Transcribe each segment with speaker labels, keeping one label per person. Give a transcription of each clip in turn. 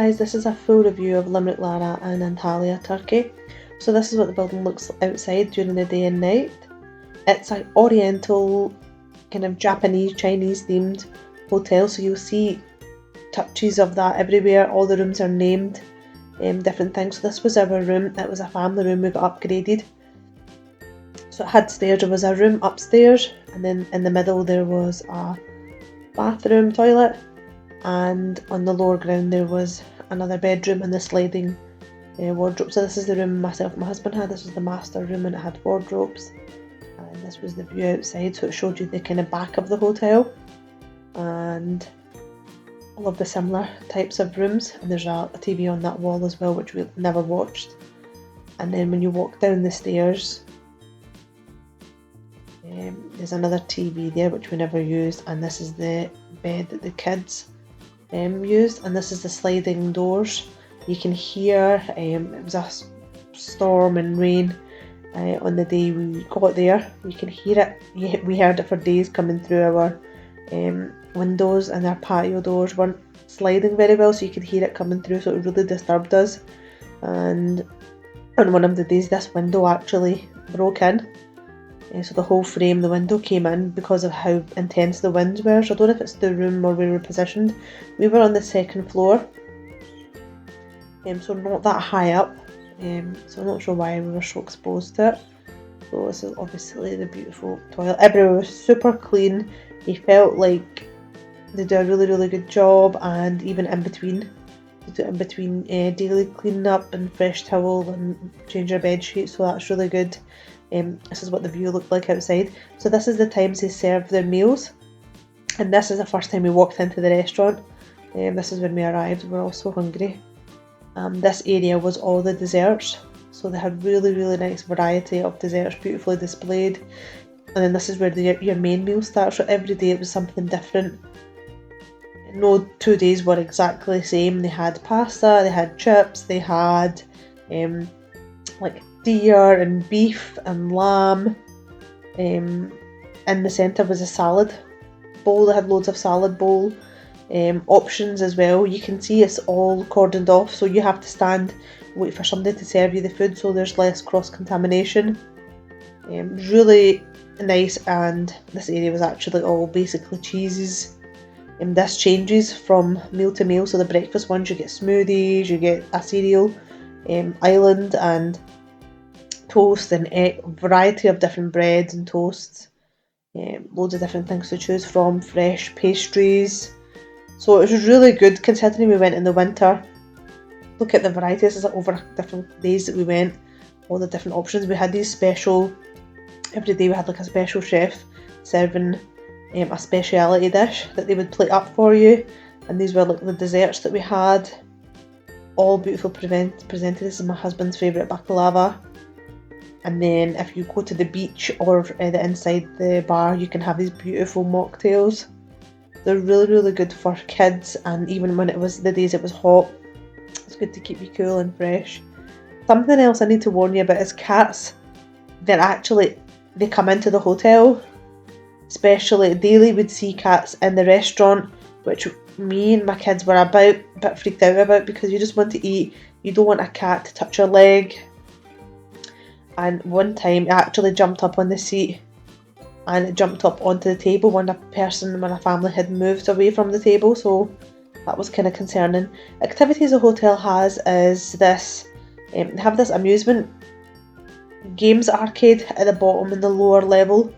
Speaker 1: guys, this is a full review of Limaklara in Antalya, Turkey. So this is what the building looks outside during the day and night. It's an oriental, kind of Japanese, Chinese themed hotel, so you'll see touches of that everywhere. All the rooms are named, different things. So this was our room. It was a family room. We got upgraded. So it had stairs. There was a room upstairs, and then in the middle there was a bathroom, toilet, and on the lower ground there was another bedroom and the sliding wardrobe. So this is the room myself and my husband had. This was the master room and it had wardrobes, and this was the view outside, so it showed you the kind of back of the hotel and all of the similar types of rooms. And there's a TV on that wall as well, which we never watched. And then when you walk down the stairs, there's another TV there which we never used, and this is the bed that the kids used, and this is the sliding doors. You can hear, it was a storm and rain on the day we got there. You can hear it. We heard it for days coming through our windows, and our patio doors weren't sliding very well, so you could hear it coming through, so it really disturbed us. And on one of the days this window actually broke in. So the whole frame, the window came in because of how intense the winds were. So I don't know if it's the room or where we were positioned. We were on the second floor, so not that high up. So I'm not sure why we were so exposed to it. So this is obviously the beautiful toilet. Everywhere was super clean. You felt like they do a really good job, and even in between, daily cleaning up and fresh towel and change your bed sheets. So that's really good. This is what the view looked like outside. So this is the times they serve their meals, and this is the first time we walked into the restaurant. This is when we arrived. We were all so hungry. This area was all the desserts, so they had really nice variety of desserts, beautifully displayed. And then this is where your main meal starts. So every day it was something different. No 2 days were exactly the same. They had pasta, they had chips, they had like deer and beef and lamb. In the centre was a salad bowl. They had loads of salad bowl options as well. You can see it's all cordoned off, so you have to stand and wait for somebody to serve you the food, so there's less cross-contamination. Really nice. And this area was actually all basically cheeses. This changes from meal to meal. So the breakfast ones, you get smoothies, you get a cereal island, and toast and egg, variety of different breads and toasts, loads of different things to choose from, fresh pastries. So it was really good considering we went in the winter. Look at the varieties. This is over different days that we went, all the different options. We had these special, every day we had like a special chef serving a speciality dish that they would plate up for you, and these were like the desserts that we had, all beautiful presented. This is my husband's favourite baklava. And then if you go to the beach or the inside the bar, you can have these beautiful mocktails. They're really good for kids, and even when it was the days it was hot, it's good to keep you cool and fresh. Something else I need to warn you about is cats. They come into the hotel, especially daily. We'd see cats in the restaurant, which me and my kids were a bit freaked out about, because you just want to eat. You don't want a cat to touch your leg. And one time it actually jumped up on the seat, and it jumped up onto the table when a family had moved away from the table, so that was kind of concerning. Activities the hotel has is this, they have this amusement games arcade at the bottom in the lower level.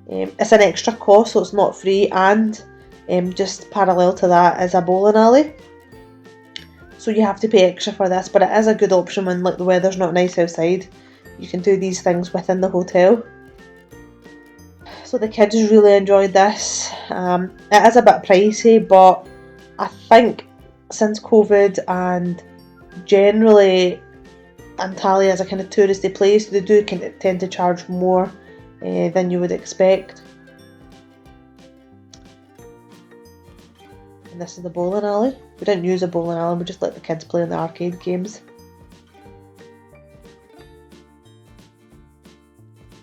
Speaker 1: It's an extra cost, so it's not free, and just parallel to that is a bowling alley. So you have to pay extra for this, but it is a good option when like the weather's not nice outside. You can do these things within the hotel. So the kids really enjoyed this. It is a bit pricey, but I think since COVID and generally Antalya is a kind of touristy place, they do tend to charge more than you would expect. And this is the bowling alley. We didn't use a bowling alley, we just let the kids play in the arcade games.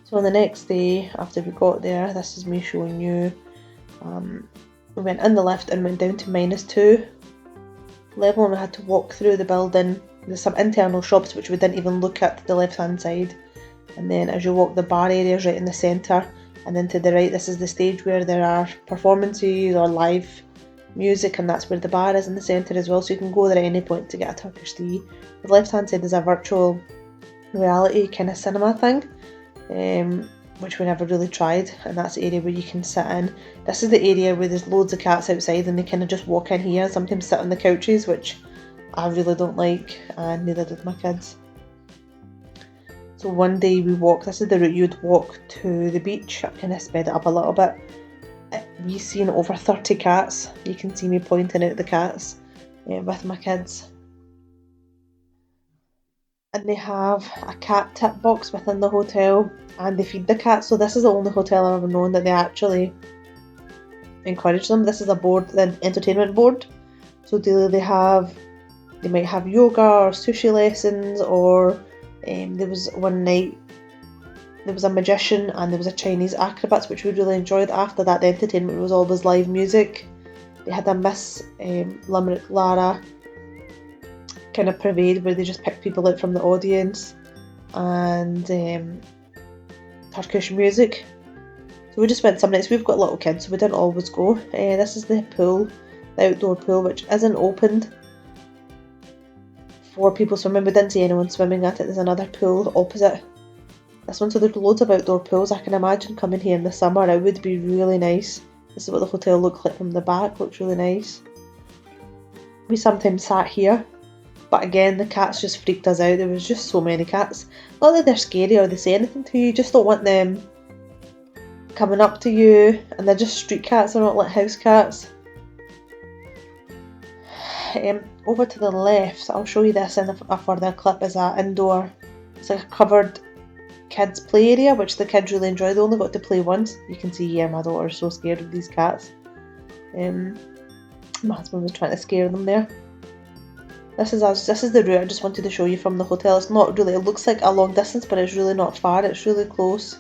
Speaker 1: So on the next day after we got there, this is me showing you, we went in the lift and went down to -2. level, and we had to walk through the building. There's some internal shops which we didn't even look at to the left hand side, and then as you walk, the bar area is right in the centre, and then to the right this is the stage where there are performances or live music, and that's where the bar is in the centre as well, so you can go there at any point to get a Turkish tea. The left hand side is a virtual reality kind of cinema thing, which we never really tried, and that's the area where you can sit in. This is the area where there's loads of cats outside and they kind of just walk in here and sometimes sit on the couches, which I really don't like, and neither did my kids. So one day we walked, this is the route you'd walk to the beach. I kind of sped it up a little bit. We've seen over 30 cats. You can see me pointing out the cats with my kids. And they have a cat tip box within the hotel, and they feed the cats. So this is the only hotel I've ever known that they actually encourage them. This is a board, the entertainment board. So they might have yoga or sushi lessons, or there was one night there was a magician and there was a Chinese acrobats, which we really enjoyed. After that, the entertainment was always live music. They had a Miss Limerick Lara kind of parade where they just picked people out from the audience, and Turkish music. So we just went some nights. We've got little kids, so we didn't always go. This is the pool, the outdoor pool, which isn't opened for people swimming. We didn't see anyone swimming at it. There's another pool opposite this one, so there's loads of outdoor pools. I can imagine coming here in the summer, it would be really nice. This is what the hotel looks like from the back, looks really nice. We sometimes sat here, but again the cats just freaked us out. There was just so many cats. Not that they're scary or they say anything to you, you just don't want them coming up to you, and they're just street cats, they're not like house cats. Over to the left, I'll show you this in a further clip, is an indoor, it's like a covered kids play area, which the kids really enjoy. They only got to play once. You can see here my daughter's so scared of these cats. My husband was trying to scare them there. This is the route I just wanted to show you from the hotel. It's not really, it looks like a long distance, but it's really not far. It's really close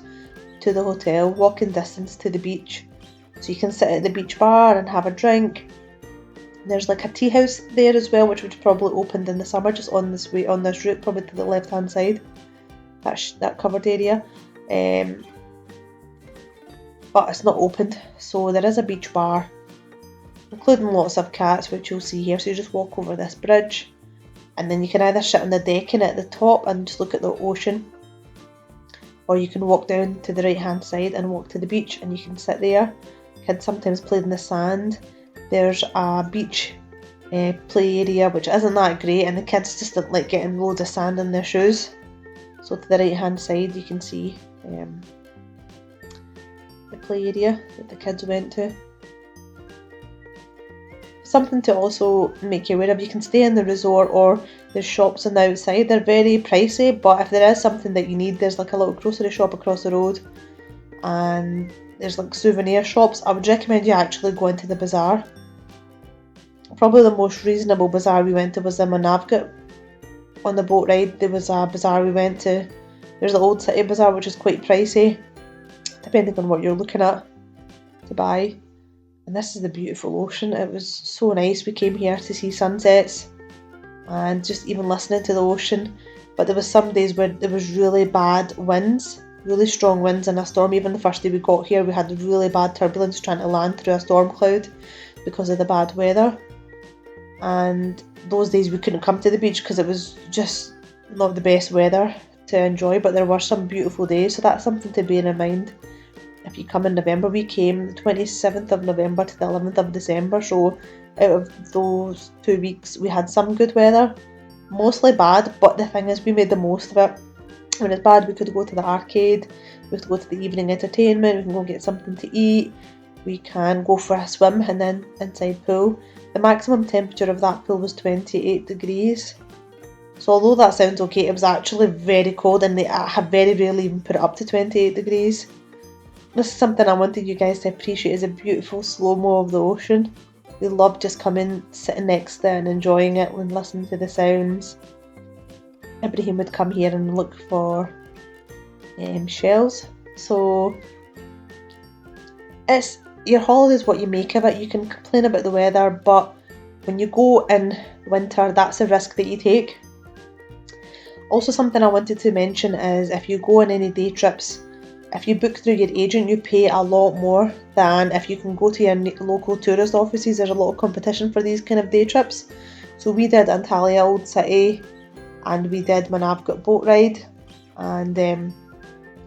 Speaker 1: to the hotel, walking distance to the beach. So you can sit at the beach bar and have a drink. There's like a tea house there as well, which would probably opened in the summer, just on this route, probably to the left hand side. That covered area, but it's not opened. So there is a beach bar, including lots of cats, which you'll see here. So you just walk over this bridge, and then you can either sit on the decking at the top and just look at the ocean, or you can walk down to the right hand side and walk to the beach, and you can sit there. Kids sometimes play in the sand. There's a beach play area, which isn't that great, and the kids just don't like getting loads of sand in their shoes. So to the right hand side you can see the play area that the kids went to. Something to also make you aware of, you can stay in the resort or there's shops on the outside. They're very pricey, but if there is something that you need, there's like a little grocery shop across the road, and there's like souvenir shops. I would recommend you actually go into the bazaar. Probably the most reasonable bazaar we went to was the Manavgat. On the boat ride there was a bazaar we went to. There's the Old City Bazaar, which is quite pricey depending on what you're looking at to buy. And this is the beautiful ocean. It was so nice. We came here to see sunsets and just even listening to the ocean, but there was some days where there was really bad winds, really strong winds and a storm. Even the first day we got here we had really bad turbulence trying to land through a storm cloud because of the bad weather. And those days we couldn't come to the beach because it was just not the best weather to enjoy, but there were some beautiful days, so that's something to bear in mind if you come in November. We came the 27th of November to the 11th of December, so out of those 2 weeks we had some good weather, mostly bad, but the thing is we made the most of it. When it's bad we could go to the arcade, we could go to the evening entertainment, we can go get something to eat, we can go for a swim in the inside pool. The maximum temperature of that pool was 28 degrees. So although that sounds okay, it was actually very cold, and they have very rarely even put it up to 28 degrees. This is something I wanted you guys to appreciate, is a beautiful slow-mo of the ocean. We love just coming, sitting next there and enjoying it and listening to the sounds. Ibrahim would come here and look for shells. So it's your holiday is what you make of it. You can complain about the weather, but when you go in winter, that's a risk that you take. Also, something I wanted to mention is if you go on any day trips, if you book through your agent, you pay a lot more than if you can go to your local tourist offices. There's a lot of competition for these kind of day trips. So we did Antalya Old City, and we did Manavgat boat ride, and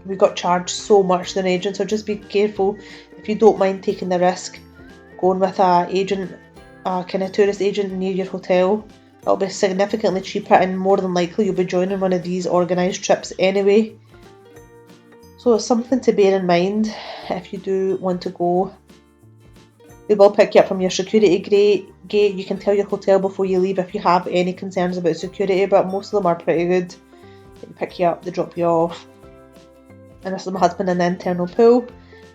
Speaker 1: we got charged so much than an agent. So just be careful if you don't mind taking the risk, going with a kind of tourist agent near your hotel. It'll be significantly cheaper, and more than likely you'll be joining one of these organised trips anyway. So it's something to bear in mind if you do want to go. They will pick you up from your security gate. You can tell your hotel before you leave if you have any concerns about security, but most of them are pretty good. They pick you up, they drop you off. And this is my husband in the internal pool.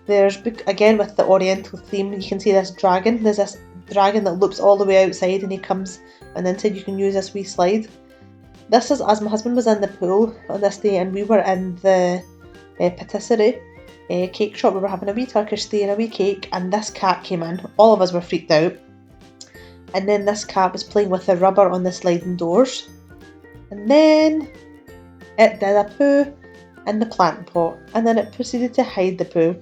Speaker 1: There's, again with the oriental theme, you can see this dragon. There's this dragon that loops all the way outside, and he comes, and inside you can use this wee slide. This is as my husband was in the pool on this day, and we were in the patisserie cake shop. We were having a wee Turkish tea and a wee cake, and this cat came in. All of us were freaked out. And then this cat was playing with the rubber on the sliding doors. And then it did a poo in the plant pot, and then it proceeded to hide the poo.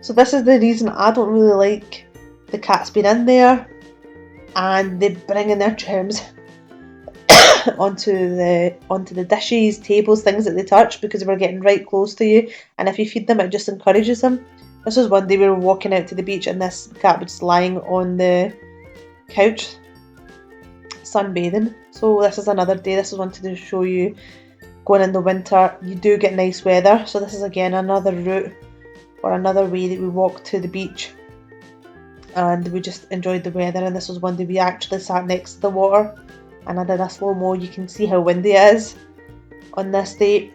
Speaker 1: So this is the reason I don't really like the cats being in there, and they bring in their germs onto the dishes, tables, things that they touch, because we're getting right close to you, and if you feed them, it just encourages them. This was one day we were walking out to the beach, and this cat was lying on the couch sunbathing. So this is another day. This is wanted to show you, going in the winter, you do get nice weather. So this is again another route or another way that we walked to the beach, and we just enjoyed the weather. And this was one day we actually sat next to the water, and I did a slow-mo. You can see how windy it is on this day.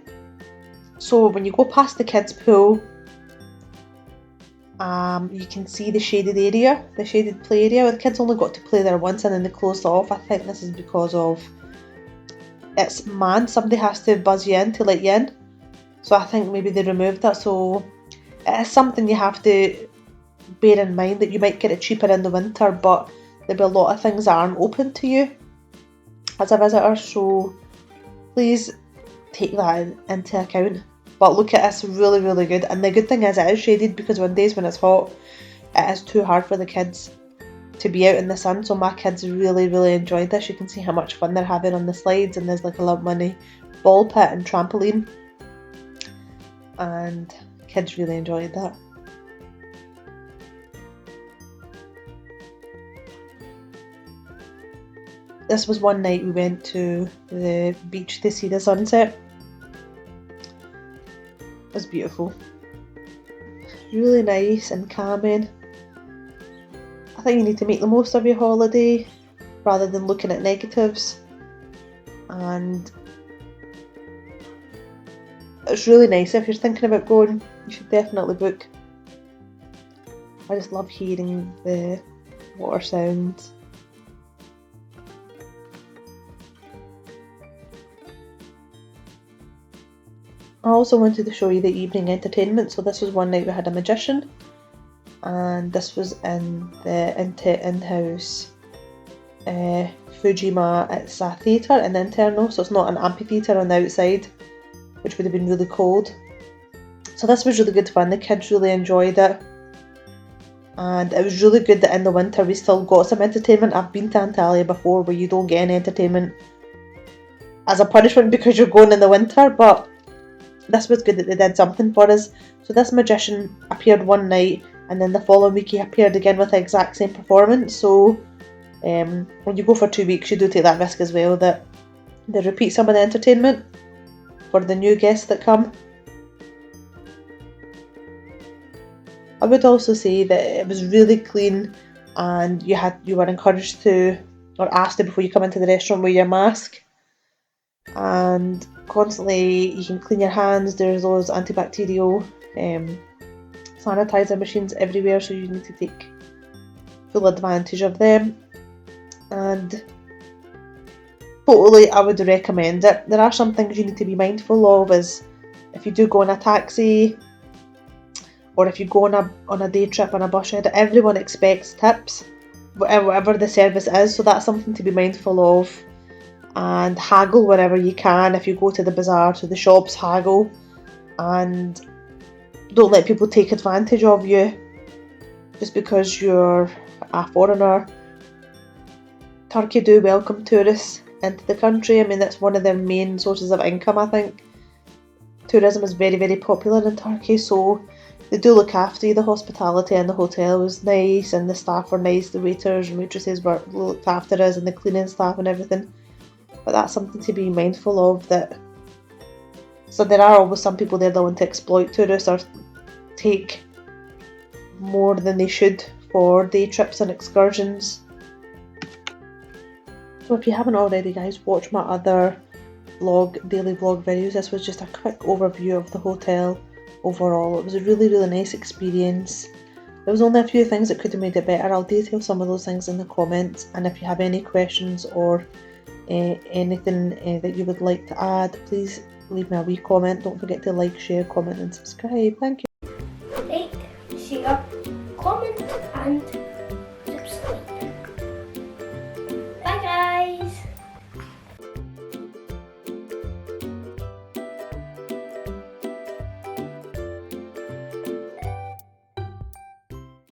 Speaker 1: So when you go past the kids' pool, you can see the shaded area, the shaded play area, where the kids only got to play there once and then they closed it off. I think this is because of it's manned. Somebody has to buzz you in to let you in. So I think maybe they removed that. So it is something you have to bear in mind, that you might get it cheaper in the winter, but there'll be a lot of things that aren't open to you as a visitor. So please take that into account. But look at this, really, really good. And the good thing is it is shaded, because on days when it's hot, it is too hard for the kids to be out in the sun. So my kids really, really enjoyed this. You can see how much fun they're having on the slides, and there's like a little mini ball pit and trampoline. And kids really enjoyed that. This was one night we went to the beach to see the sunset. It was beautiful. Really nice and calming. I think you need to make the most of your holiday rather than looking at negatives. And it's really nice. If you're thinking about going, you should definitely book. I just love hearing the water sounds. I also wanted to show you the evening entertainment. So this was one night we had a magician, and this was in the in-house Fujima. It's a theatre in the internal, so it's not an amphitheatre on the outside, which would have been really cold. So this was really good fun. The kids really enjoyed it, and it was really good that in the winter we still got some entertainment. I've been to Antalya before where you don't get any entertainment as a punishment because you're going in the winter, but this was good that they did something for us. So this magician appeared one night, and then the following week he appeared again with the exact same performance. So when you go for 2 weeks, you do take that risk as well, that they repeat some of the entertainment for the new guests that come. I would also say that it was really clean, and you were encouraged to, or asked to, before you come into the restaurant, wear your mask. And constantly you can clean your hands. There's those antibacterial sanitizer machines everywhere, so you need to take full advantage of them. And totally I would recommend it. There are some things you need to be mindful of, is if you do go on a taxi, or if you go on a day trip on a bus ride, everyone expects tips. whatever the service is, so that's something to be mindful of. And haggle wherever you can. If you go to the bazaar, to the shops, haggle, and don't let people take advantage of you just because you're a foreigner. Turkey do welcome tourists into the country. I mean, that's one of their main sources of income, I think. Tourism is very, very popular in Turkey, so they do look after you. The hospitality in the hotel was nice, and the staff were nice. The waiters and waitresses were looked after us, and the cleaning staff and everything. But that's something to be mindful of. So there are always some people there that want to exploit tourists or take more than they should for day trips and excursions. So if you haven't already, guys, watch my other daily vlog videos. This was just a quick overview of the hotel overall. It was a really, really nice experience. There was only a few things that could have made it better. I'll detail some of those things in the comments, and if you have any questions or anything that you would like to add, please leave me a wee comment. Don't forget to like, share, comment and subscribe. Thank you.
Speaker 2: Like, share, comment and